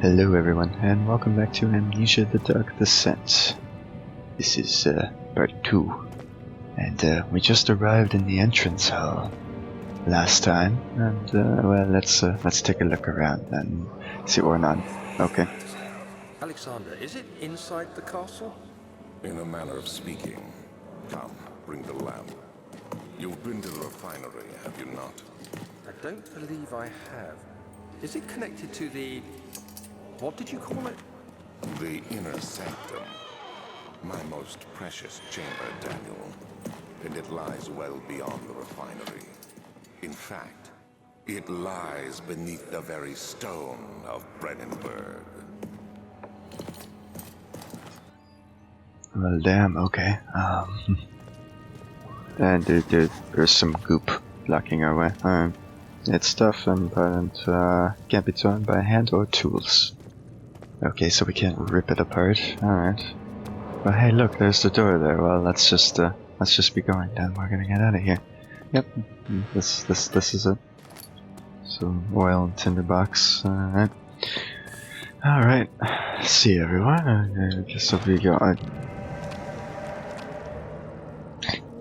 Hello everyone, and welcome back to Amnesia the Dark Descent. This is part 2, and we just arrived in the entrance hall last time, and well, let's take a look around and see what we're on. Okay. Alexander, is it inside the castle? In a manner of speaking. Come, bring the lamp. You've been to the refinery, have you not? I don't believe I have. Is it connected to the... what did you call it? The inner sanctum. My most precious chamber, Daniel. And it lies well beyond the refinery. In fact, it lies beneath the very stone of Brennenburg. Well, damn, okay. And there's some goop blocking our way. It's tough and can't be torn by hand or tools. Okay, so we can't rip it apart. Alright. Well, hey, look, there's the door there. Well, let's just be going then. We're gonna get out of here. Yep, this is it. So, oil and tinderbox. Alright. See you, everyone. I guess I'll be going.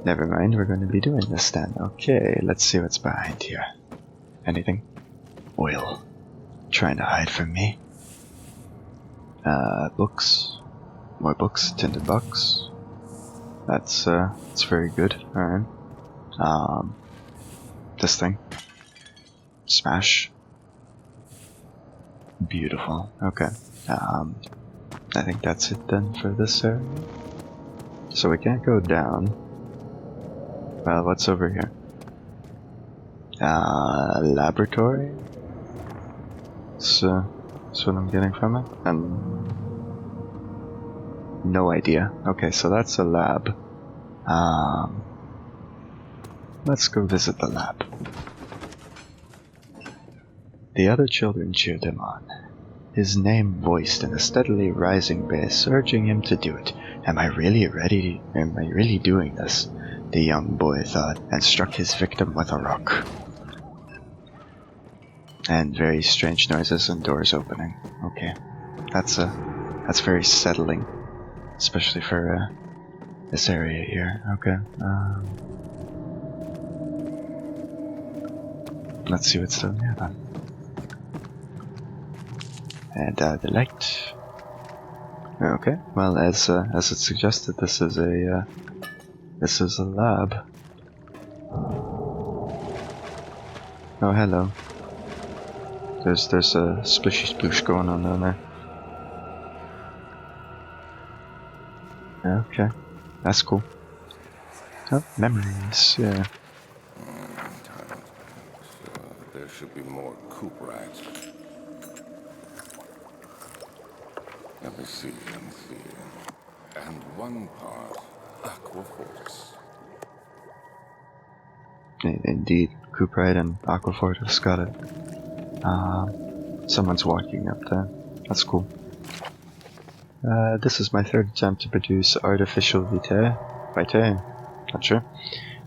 Never mind, we're going to be doing this then. Okay, let's see what's behind here. Anything? Oil. Trying to hide from me. Books. More books. Tinderbox. That's very good. Alright. This thing. Smash. Beautiful. Okay. I think that's it then for this area. So we can't go down. Well, what's over here? Laboratory? That's what I'm getting from it. And no idea. Okay, so that's a lab. Let's go visit the lab. The other children cheered him on, his name voiced in a steadily rising bass, urging him to do it. Am I really doing this? The young boy thought, and struck his victim with a rock. And very strange noises and doors opening. Okay, that's very settling, especially for this area here. Okay. Let's see what's down here then. And the light. Okay. Well, as it suggested, this is a lab. Oh, hello. There's a splishy sploosh going on down there. Okay, that's cool. Oh, memories, yeah. So there should be more cuprites. Let me see. And one part aquafortis. Indeed, cuprite and aquafortis, got it. Someone's walking up there. That's cool. This is my third attempt to produce artificial vitae. Not sure.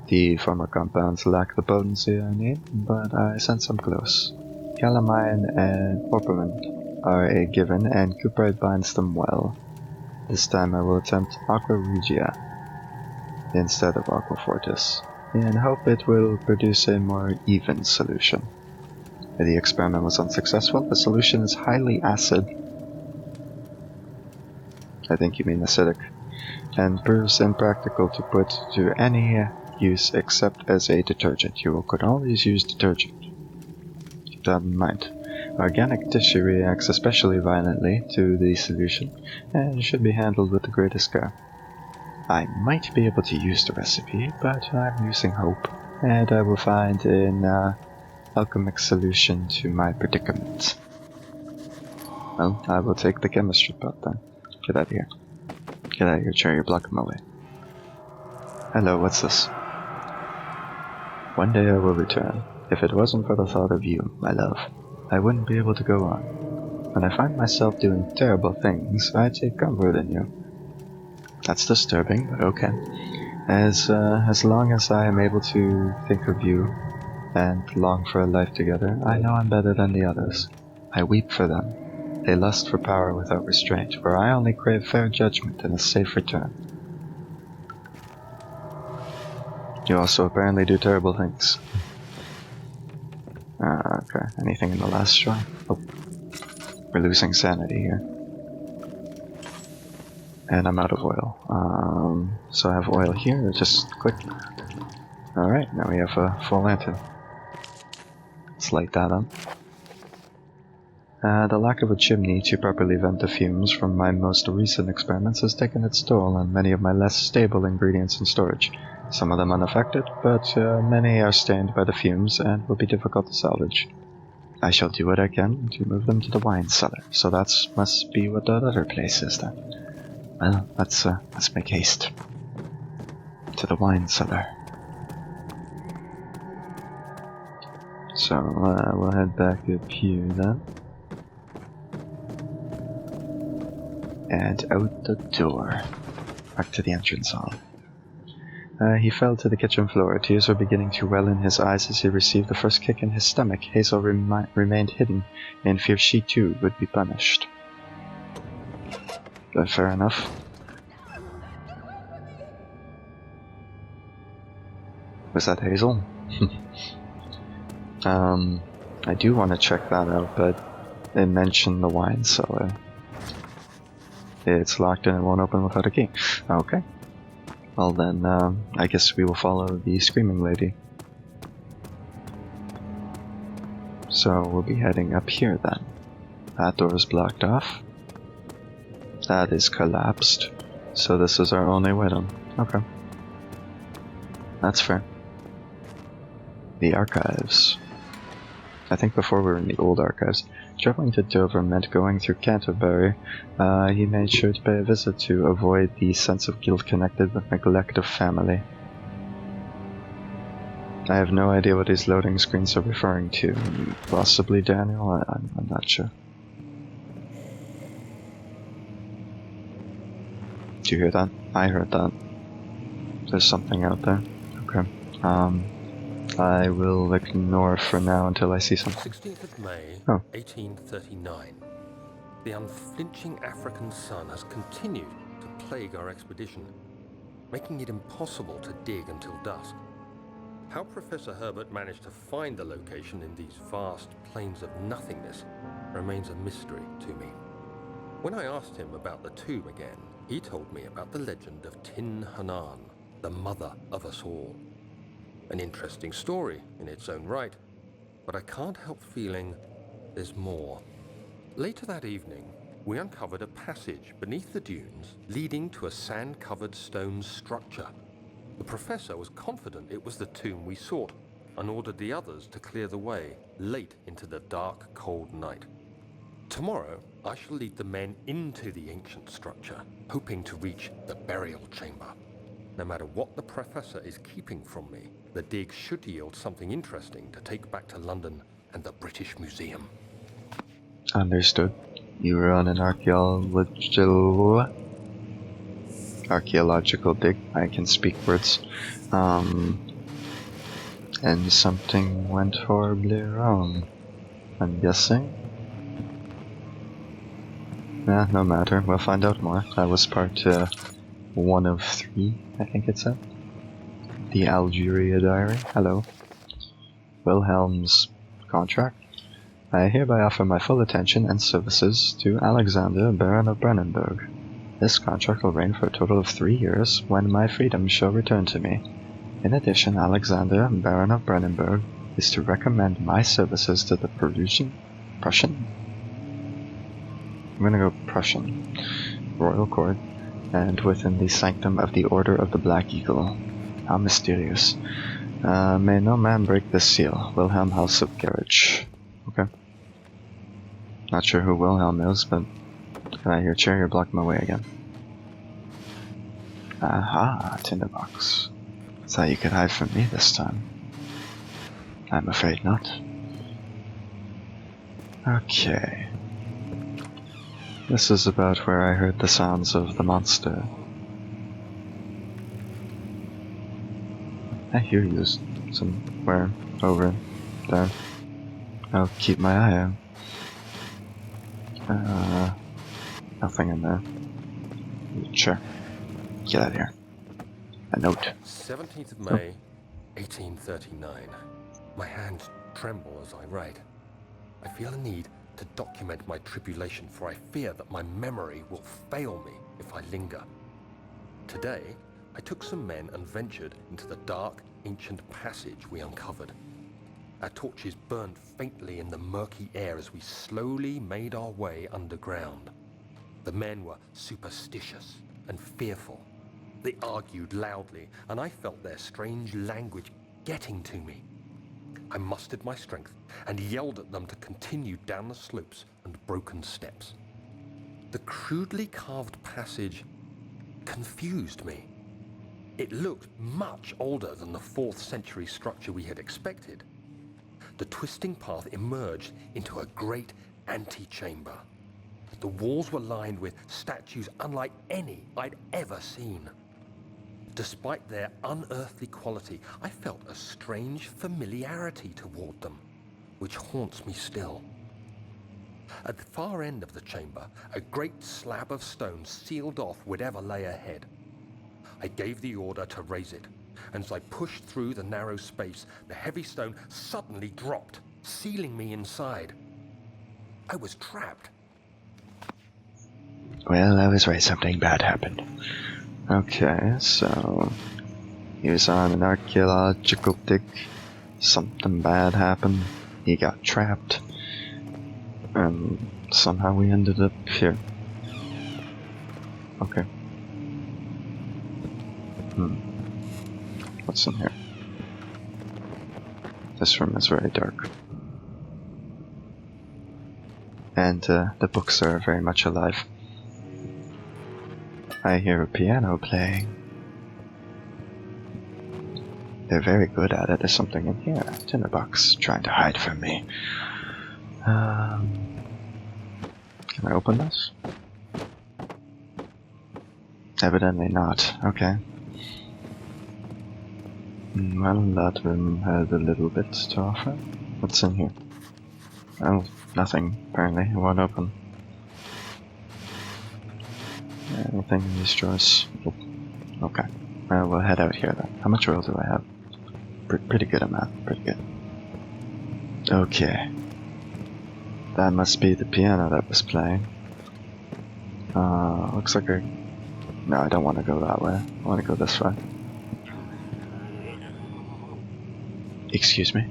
The former compounds lack the potency I need, but I sense I'm close. Calamine and orpiment are a given, and cuprite binds them well. This time I will attempt aqua regia instead of aquafortis, and hope it will produce a more even solution. The experiment was unsuccessful. The solution is highly acid. I think you mean acidic. And proves impractical to put to any use except as a detergent. You could always use detergent. Keep that in mind. Organic tissue reacts especially violently to the solution and should be handled with the greatest care. I might be able to use the recipe, but I'm using hope, and I will find an alchemic solution to my predicament. Well, I will take the chemistry pot then. Get out of here. Get out of here, chair, you're blocking my way. Hello, what's this? One day I will return. If it wasn't for the thought of you, my love, I wouldn't be able to go on. When I find myself doing terrible things, I take comfort in you. That's disturbing, but okay. As long as I am able to think of you and long for a life together, I know I'm better than the others. I weep for them. They lust for power without restraint, where I only crave fair judgment and a safe return. You also apparently do terrible things. Okay, anything in the last straw? Oh, we're losing sanity here. And I'm out of oil. So I have oil here, just click. Alright, now we have a full lantern. Let's light that up. The lack of a chimney to properly vent the fumes from my most recent experiments has taken its toll on many of my less stable ingredients in storage. Some of them unaffected, but many are stained by the fumes and will be difficult to salvage. I shall do what I can to move them to the wine cellar, so that must be what that other place is then. Well, let's make haste. To the wine cellar. So, we'll head back up here then. And out the door. Back to the entrance hall. He fell to the kitchen floor. Tears were beginning to well in his eyes as he received the first kick in his stomach. Hazel remained hidden, in fear she too would be punished. Fair enough. Was that Hazel? I do want to check that out, but it mentioned the wine cellar. It's locked and it won't open without a key. Okay. Well then, I guess we will follow the screaming lady. So we'll be heading up here then. That door is blocked off. That is collapsed. So this is our only way down. Okay. That's fair. The archives. I think before we were in the old archives. Traveling to Dover meant going through Canterbury. He made sure to pay a visit to avoid the sense of guilt connected with neglect of family. I have no idea what these loading screens are referring to. Possibly Daniel? I'm not sure. Did you hear that? I heard that. There's something out there. Okay. I will ignore for now until I see something. 16th of May, 1839. The unflinching African sun has continued to plague our expedition, making it impossible to dig until dusk. How Professor Herbert managed to find the location in these vast plains of nothingness remains a mystery to me. When I asked him about the tomb again, he told me about the legend of Tin Hanan, the mother of us all. An interesting story in its own right, but I can't help feeling there's more. Later that evening, we uncovered a passage beneath the dunes leading to a sand-covered stone structure. The professor was confident it was the tomb we sought and ordered the others to clear the way late into the dark, cold night. Tomorrow, I shall lead the men into the ancient structure, hoping to reach the burial chamber. No matter what the professor is keeping from me, the dig should yield something interesting to take back to London and the British Museum. Understood. You were on an archaeological dig. I can speak words. And something went horribly wrong. I'm guessing? No matter. We'll find out more. That was part 1 of 3, I think it said. The Algeria Diary. Hello. Wilhelm's contract. I hereby offer my full attention and services to Alexander, Baron of Brandenburg. This contract will reign for a total of 3 years, when my freedom shall return to me. In addition, Alexander, Baron of Brandenburg, is to recommend my services to the Prussian? I'm gonna go Prussian. Royal Court, and within the sanctum of the Order of the Black Eagle. How mysterious. May no man break this seal. Wilhelm House of Garage. Okay. Not sure who Wilhelm is, but get out of here, chair, you're blocking my way again. Aha, tinderbox. Thought you could hide from me this time. I'm afraid not. Okay. This is about where I heard the sounds of the monster. I hear you somewhere over there. I'll keep my eye out. Nothing in there. Sure. Get out of here. A note. 17th of May, 1839. My hands tremble as I write. I feel a need to document my tribulation, for I fear that my memory will fail me if I linger. Today, I took some men and ventured into the dark, ancient passage we uncovered. Our torches burned faintly in the murky air as we slowly made our way underground. The men were superstitious and fearful. They argued loudly, and I felt their strange language getting to me. I mustered my strength and yelled at them to continue down the slopes and broken steps. The crudely carved passage confused me. It looked much older than the 4th century structure we had expected. The twisting path emerged into a great antechamber. The walls were lined with statues unlike any I'd ever seen. Despite their unearthly quality, I felt a strange familiarity toward them, which haunts me still. At the far end of the chamber, a great slab of stone sealed off whatever lay ahead. I gave the order to raise it, and as I pushed through the narrow space, the heavy stone suddenly dropped, sealing me inside. I was trapped. Well, I was right, something bad happened. Okay, so he was on an archaeological dig. Something bad happened. He got trapped. And somehow we ended up here. Okay. What's in here? This room is very dark. And the books are very much alive. I hear a piano playing. They're very good at it. There's something in here. Tinderbox trying to hide from me. Can I open this? Evidently not. Okay. Well, that room had a little bit to offer. What's in here? Oh, nothing, apparently. It won't open. Anything in these drawers? Nope. Okay. We'll head out here then. How much oil do I have? Pretty good amount. Pretty good. Okay. That must be the piano that was playing. Looks like No, I don't want to go that way. I want to go this way. Excuse me?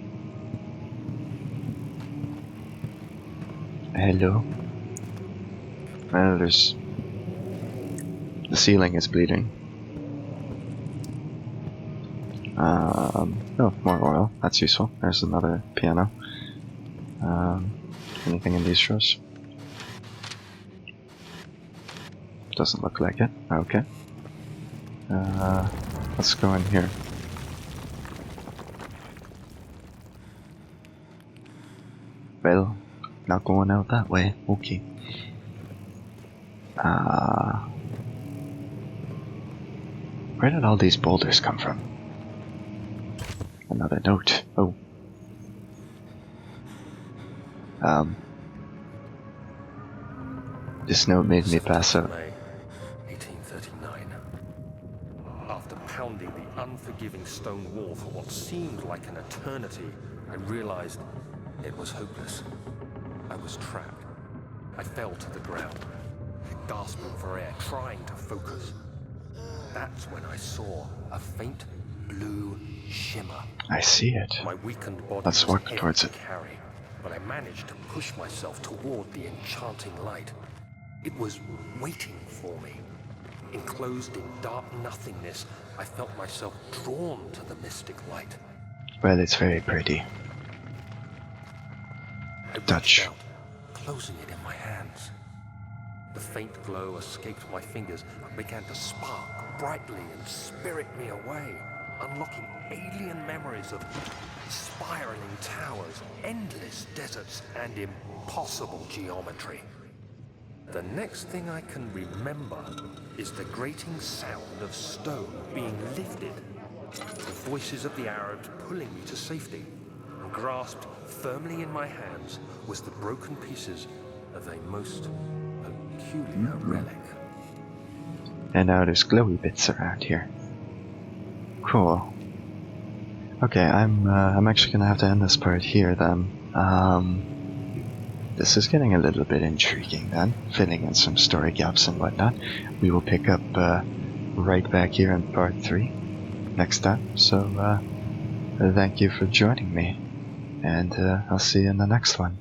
Hello? Well, there's... The ceiling is bleeding. Oh, more oil. That's useful. There's another piano. Anything in these drawers? Doesn't look like it. Okay. Let's go in here. Well, not going out that way. Okay. Where did all these boulders come from? Another note. Oh. This note made me pass out. May 1839. After pounding the unforgiving stone wall for what seemed like an eternity, I realized it was hopeless. I was trapped. I fell to the ground, gasping for air, trying to focus. That's when I saw a faint blue shimmer. I see it. My weakened body Let's was walk heavy towards to it. carry, but I managed to push myself toward the enchanting light. It was waiting for me. Enclosed in dark nothingness, I felt myself drawn to the mystic light. Well, it's very pretty. I reached Touch. out, closing it in my hands. The faint glow escaped my fingers and began to spark brightly and spirit me away, unlocking alien memories of spiraling towers, endless deserts, and impossible geometry. The next thing I can remember is the grating sound of stone being lifted, the voices of the Arabs pulling me to safety, and grasped firmly in my hands was the broken pieces of a most peculiar relic. And now there's glowy bits around here. Cool. Okay, I'm actually gonna have to end this part here then. This is getting a little bit intriguing then, filling in some story gaps and whatnot. We will pick up right back here in part 3 next time. So thank you for joining me, and I'll see you in the next one.